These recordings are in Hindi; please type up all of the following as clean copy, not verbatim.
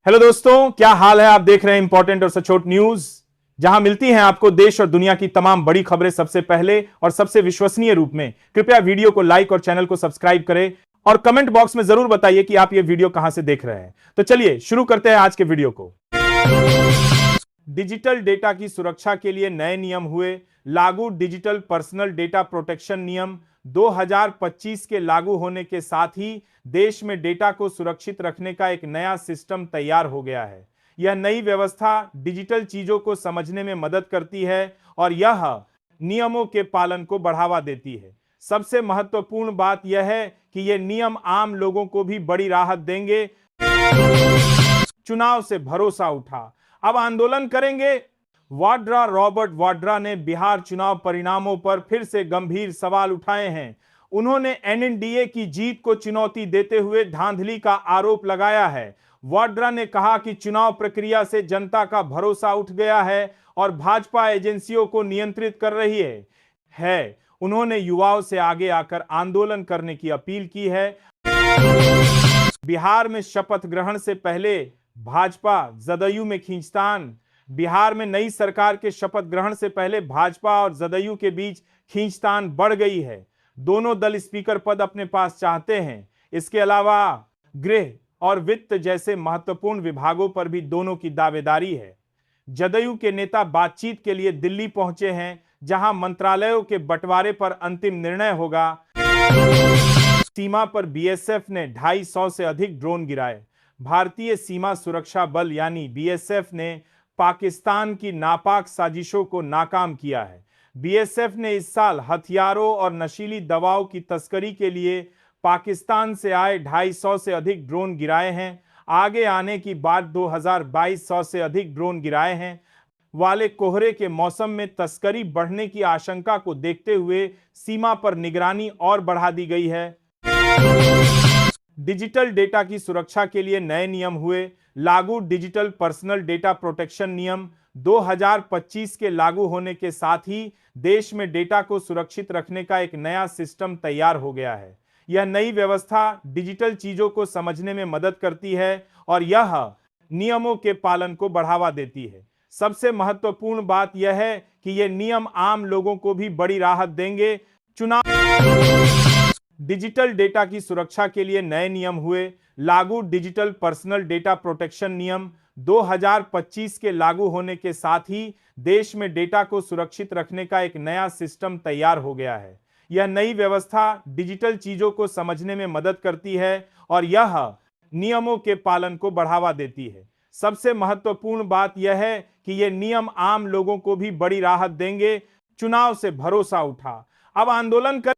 हेलो दोस्तों, क्या हाल है। आप देख रहे हैं इंपॉर्टेंट और सचोट न्यूज, जहां मिलती हैं आपको देश और दुनिया की तमाम बड़ी खबरें सबसे पहले और सबसे विश्वसनीय रूप में। कृपया वीडियो को लाइक और चैनल को सब्सक्राइब करें और कमेंट बॉक्स में जरूर बताइए कि आप ये वीडियो कहां से देख रहे हैं। तो चलिए शुरू करते हैं आज के वीडियो को। डिजिटल डेटा की सुरक्षा के लिए नए नियम हुए लागू। डिजिटल पर्सनल डेटा प्रोटेक्शन नियम 2025 के लागू होने के साथ ही देश में डेटा को सुरक्षित रखने का एक नया सिस्टम तैयार हो गया है। यह नई व्यवस्था डिजिटल चीजों को समझने में मदद करती है और यह नियमों के पालन को बढ़ावा देती है। सबसे महत्वपूर्ण बात यह है कि यह नियम आम लोगों को भी बड़ी राहत देंगे। चुनाव से भरोसा उठा, अब आंदोलन करेंगे। वाड्रा रॉबर्ट वाड्रा ने बिहार चुनाव परिणामों पर फिर से गंभीर सवाल उठाए हैं। उन्होंने एनडीए की जीत को चुनौती देते हुए धांधली का आरोप लगाया है। वाड्रा ने कहा कि चुनाव प्रक्रिया से जनता का भरोसा उठ गया है और भाजपा एजेंसियों को नियंत्रित कर रही है। उन्होंने युवाओं से आगे आकर आंदोलन करने की अपील की है। बिहार में शपथ ग्रहण से पहले भाजपा जदयू में खींचतान। बिहार में नई सरकार के शपथ ग्रहण से पहले भाजपा और जदयू के बीच खींचतान बढ़ गई है। दोनों दल स्पीकर पद अपने पास चाहते हैं। इसके अलावा गृह और वित्त जैसे महत्वपूर्ण विभागों पर भी दोनों की दावेदारी है। जदयू के नेता बातचीत के लिए दिल्ली पहुंचे हैं, जहां मंत्रालयों के बंटवारे पर अंतिम निर्णय होगा। सीमा पर बीएसएफ ने 250 से अधिक ड्रोन गिराए। भारतीय सीमा सुरक्षा बल यानी बीएसएफ ने पाकिस्तान की नापाक साजिशों को नाकाम किया है। बीएसएफ ने इस साल हथियारों और नशीली दवाओं की तस्करी के लिए पाकिस्तान से आए 250 से अधिक ड्रोन गिराए हैं। आगे आने की बात 2200 से अधिक ड्रोन गिराए हैं। वाले कोहरे के मौसम में तस्करी बढ़ने की आशंका को देखते हुए सीमा पर निगरानी और बढ़ा दी गई है। डिजिटल डेटा की सुरक्षा के लिए नए नियम हुए लागू। डिजिटल पर्सनल डेटा प्रोटेक्शन नियम 2025 के लागू होने के साथ ही देश में डेटा को सुरक्षित रखने का एक नया सिस्टम तैयार हो गया है। यह नई व्यवस्था डिजिटल चीजों को समझने में मदद करती है और यह नियमों के पालन को बढ़ावा देती है। सबसे महत्वपूर्ण बात यह है कि यह नियम आम लोगों को भी बड़ी राहत देंगे। चुनाव डिजिटल डेटा की सुरक्षा के लिए नए नियम हुए लागू। डिजिटल पर्सनल डेटा प्रोटेक्शन नियम 2025 के लागू होने के साथ ही देश में डेटा को सुरक्षित रखने का एक नया सिस्टम तैयार हो गया है। यह नई व्यवस्था डिजिटल चीजों को समझने में मदद करती है और यह नियमों के पालन को बढ़ावा देती है। सबसे महत्वपूर्ण बात यह है कि यह नियम आम लोगों को भी बड़ी राहत देंगे। चुनाव से भरोसा उठा, अब आंदोलन कर।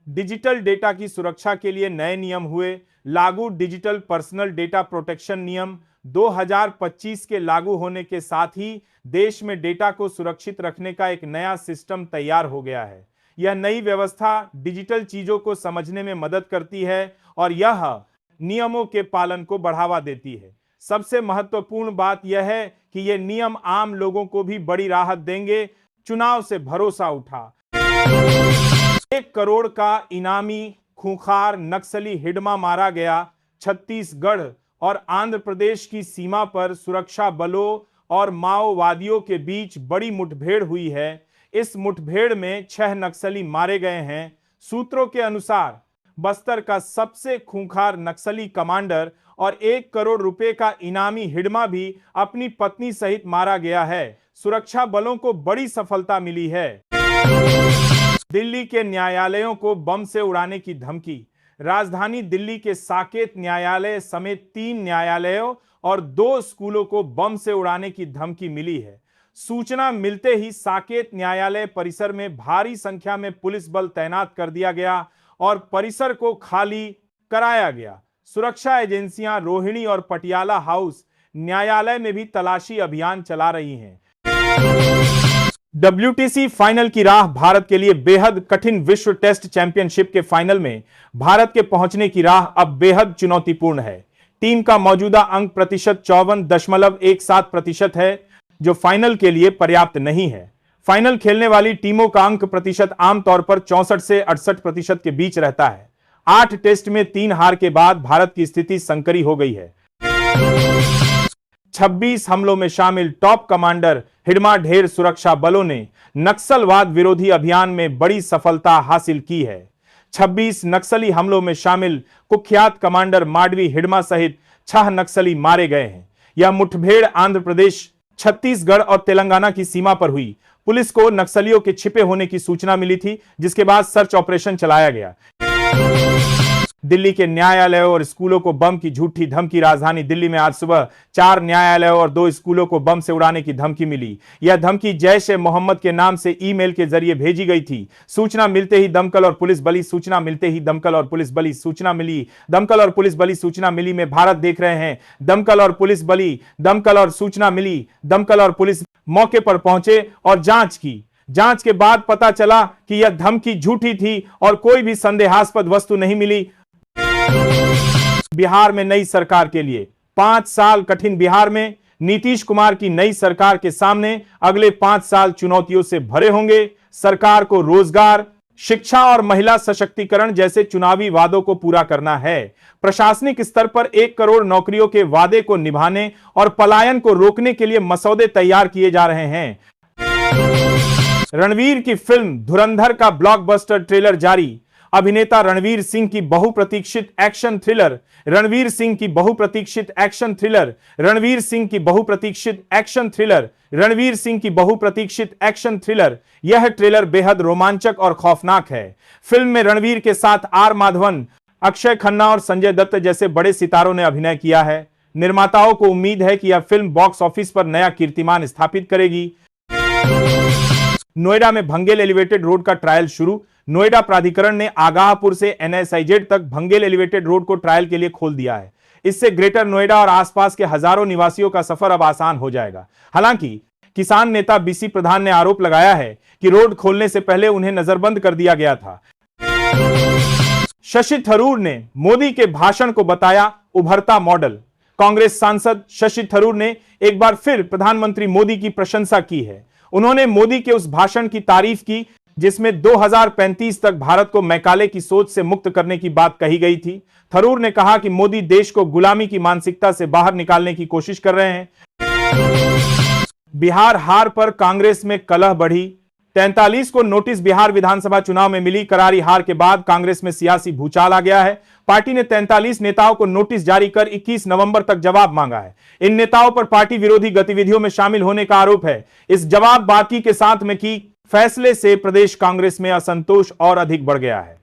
डिजिटल डेटा की सुरक्षा के लिए नए नियम हुए लागू। डिजिटल पर्सनल डेटा प्रोटेक्शन नियम 2025 के लागू होने के साथ ही देश में डेटा को सुरक्षित रखने का एक नया सिस्टम तैयार हो गया है। यह नई व्यवस्था डिजिटल चीजों को समझने में मदद करती है और यह नियमों के पालन को बढ़ावा देती है। सबसे महत्वपूर्ण बात यह है कि यह नियम आम लोगों को भी बड़ी राहत देंगे। चुनाव से भरोसा उठा। 1 करोड़ का इनामी खूंखार नक्सली हिडमा मारा गया। छत्तीसगढ़ और आंध्र प्रदेश की सीमा पर सुरक्षा बलों और माओवादियों के बीच बड़ी मुठभेड़ हुई है। इस मुठभेड़ में 6 नक्सली मारे गए हैं। सूत्रों के अनुसार बस्तर का सबसे खूंखार नक्सली कमांडर और 1 करोड़ रुपए का इनामी हिडमा भी अपनी पत्नी सहित मारा गया है। सुरक्षा बलों को बड़ी सफलता मिली है। दिल्ली के न्यायालयों को बम से उड़ाने की धमकी। राजधानी दिल्ली के साकेत न्यायालय समेत 3 न्यायालयों और 2 स्कूलों को बम से उड़ाने की धमकी मिली है। सूचना मिलते ही साकेत न्यायालय परिसर में भारी संख्या में पुलिस बल तैनात कर दिया गया और परिसर को खाली कराया गया। सुरक्षा एजेंसियां रोहिणी और पटियाला हाउस न्यायालय में भी तलाशी अभियान चला रही हैं। WTC फाइनल की राह भारत के लिए बेहद कठिन। विश्व टेस्ट चैंपियनशिप के फाइनल में भारत के पहुंचने की राह अब बेहद चुनौतीपूर्ण है। टीम का मौजूदा अंक प्रतिशत 54.17% है, जो फाइनल के लिए पर्याप्त नहीं है। फाइनल खेलने वाली टीमों का अंक प्रतिशत आमतौर पर 64 से 68% के बीच रहता है। 8 टेस्ट में 3 हार के बाद भारत की स्थिति संकरी हो गई है। 26 हमलों में शामिल टॉप कमांडर हिडमा ढेर सुरक्षा बलों ने नक्सलवाद विरोधी अभियान में बड़ी सफलता हासिल की है। 26 नक्सली हमलों में शामिल कुख्यात कमांडर माडवी हिडमा सहित 6 नक्सली मारे गए हैं। यह मुठभेड़ आंध्र प्रदेश, छत्तीसगढ़ और तेलंगाना की सीमा पर हुई। पुलिस को नक्सलियों के छिपे होने की सूचना मिली थी, जिसके बाद सर्च ऑपरेशन चलाया गया। दिल्ली के न्यायालयों और स्कूलों को बम की झूठी धमकी। राजधानी दिल्ली में आज सुबह 4 न्यायालयों और 2 स्कूलों को बम से उड़ाने की धमकी मिली। यह धमकी जैश ए मोहम्मद के नाम से ईमेल के जरिए भेजी गई थी। सूचना मिलते ही दमकल और पुलिस बली सूचना मिलते ही दमकल और पुलिस बली सूचना मिली। दमकल और पुलिस बली सूचना मिली में भारत देख रहे हैं। दमकल और पुलिस बली, दमकल और सूचना मिली, दमकल और पुलिस मौके पर पहुंचे और जांच की। जांच के बाद पता चला कि यह धमकी झूठी थी और कोई भी संदेहास्पद वस्तु नहीं मिली। बिहार में नई सरकार के लिए 5 साल कठिन। बिहार में नीतीश कुमार की नई सरकार के सामने अगले 5 साल चुनौतियों से भरे होंगे। सरकार को रोजगार, शिक्षा और महिला सशक्तिकरण जैसे चुनावी वादों को पूरा करना है। प्रशासनिक स्तर पर 1 करोड़ नौकरियों के वादे को निभाने और पलायन को रोकने के लिए मसौदे तैयार किए जा रहे हैं। रणवीर की फिल्म धुरंधर का ब्लॉकबस्टर ट्रेलर जारी। अभिनेता रणवीर सिंह की बहुप्रतीक्षित एक्शन थ्रिलर, रणवीर सिंह की बहुप्रतीक्षित एक्शन थ्रिलर, रणवीर सिंह की बहुप्रतीक्षित एक्शन थ्रिलर, रणवीर सिंह की बहुप्रतीक्षित एक्शन थ्रिलर। यह ट्रेलर बेहद रोमांचक और खौफनाक है। फिल्म में रणवीर के साथ आर माधवन, अक्षय खन्ना और संजय दत्त जैसे बड़े सितारों ने अभिनय किया है। निर्माताओं को उम्मीद है कि यह फिल्म बॉक्स ऑफिस पर नया कीर्तिमान स्थापित करेगी। नोएडा में भंगेल एलिवेटेड रोड का ट्रायल शुरू। नोएडा प्राधिकरण ने आगाहपुर से एनएसआईजेड तक भंगेल एलिवेटेड रोड को ट्रायल के लिए खोल दिया है। इससे ग्रेटर नोएडा और आसपास के हजारों निवासियों का सफर अब आसान हो जाएगा। हालांकि किसान नेता बीसी प्रधान ने आरोप लगाया है कि रोड खोलने से पहले उन्हें नजरबंद कर दिया गया था। शशि थरूर ने मोदी के भाषण को बताया उभरता मॉडल। कांग्रेस सांसद शशि थरूर ने एक बार फिर प्रधानमंत्री मोदी की प्रशंसा की है। उन्होंने मोदी के उस भाषण की तारीफ की जिसमें 2035 तक भारत को मैकाले की सोच से मुक्त करने की बात कही गई थी। थरूर ने कहा कि मोदी देश को गुलामी की मानसिकता से बाहर निकालने की कोशिश कर रहे हैं। बिहार हार पर कांग्रेस में कलह बढ़ी। 43 को नोटिस। बिहार विधानसभा चुनाव में मिली करारी हार के बाद कांग्रेस में सियासी भूचाल आ गया है। पार्टी ने 43 नेताओं को नोटिस जारी कर 21 नवंबर तक जवाब मांगा है। इन नेताओं पर पार्टी विरोधी गतिविधियों में शामिल होने का आरोप है। इस जवाब बाकी के साथ में की फैसले से प्रदेश कांग्रेस में असंतोष और अधिक बढ़ गया है।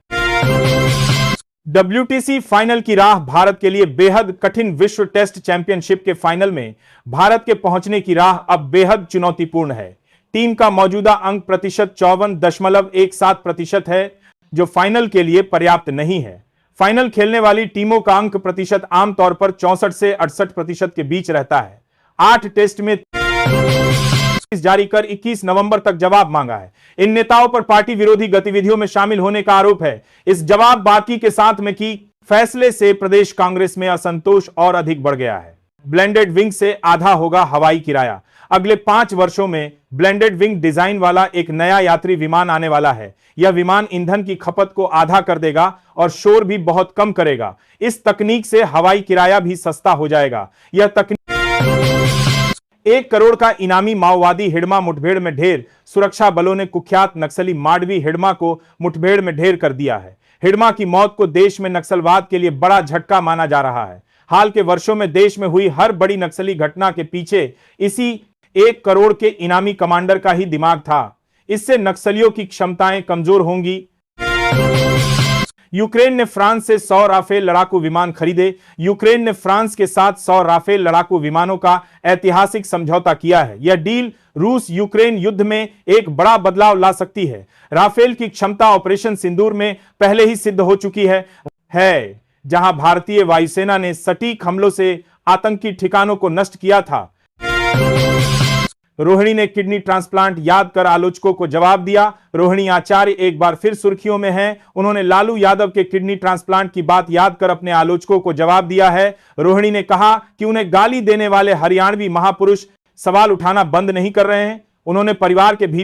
WTC फाइनल की राह भारत के लिए बेहद कठिन। विश्व टेस्ट चैंपियनशिप के फाइनल में भारत के पहुंचने की राह अब बेहद चुनौतीपूर्ण है। टीम का मौजूदा अंक प्रतिशत 54.17% है, जो फाइनल के लिए पर्याप्त नहीं है। फाइनल खेलने वाली टीमों का अंक प्रतिशत आमतौर पर 64 से 68% के बीच रहता है। 8 टेस्ट में जारी कर 21 नवंबर तक जवाब मांगा है। इन नेताओं पर पार्टी विरोधी गतिविधियों में शामिल होने का आरोप है। इस जवाब बाकी के साथ में की फैसले से प्रदेश कांग्रेस में असंतोष और अधिक बढ़ गया है। ब्लेंडेड विंग से आधा होगा हवाई किराया। अगले 5 वर्षों में ब्लेंडेड विंग डिजाइन वाला एक नया यात्री विमान आने वाला है। यह विमान ईंधन की खपत को आधा कर देगा और शोर भी बहुत कम करेगा। इस तकनीक से हवाई किराया भी सस्ता हो जाएगा। यह तकनीक 1 करोड़ का इनामी माओवादी हिडमा मुठभेड़ में ढेर। सुरक्षा बलों ने कुख्यात नक्सली माडवी हिडमा को मुठभेड़ में ढेर कर दिया है। हिडमा की मौत को देश में नक्सलवाद के लिए बड़ा झटका माना जा रहा है। हाल के वर्षों में देश में हुई हर बड़ी नक्सली घटना के पीछे इसी 1 करोड़ के इनामी कमांडर का ही दिमाग था। इससे नक्सलियों की क्षमताएं कमजोर होंगी। यूक्रेन ने फ्रांस से 100 राफेल लड़ाकू विमान खरीदे। यूक्रेन ने फ्रांस के साथ 100 राफेल लड़ाकू विमानों का ऐतिहासिक समझौता किया है। यह डील रूस यूक्रेन युद्ध में एक बड़ा बदलाव ला सकती है। राफेल की क्षमता ऑपरेशन सिंदूर में पहले ही सिद्ध हो चुकी है, जहां भारतीय वायुसेना ने सटीक हमलों से आतंकी ठिकानों को नष्ट किया था। रोहिणी ने किडनी ट्रांसप्लांट याद कर आलोचकों को जवाब दिया। रोहिणी आचार्य एक बार फिर सुर्खियों में हैं। उन्होंने लालू यादव के किडनी ट्रांसप्लांट की बात याद कर अपने आलोचकों को जवाब दिया है। रोहिणी ने कहा कि उन्हें गाली देने वाले हरियाणवी महापुरुष सवाल उठाना बंद नहीं कर रहे हैं। उन्होंने परिवार के भीतर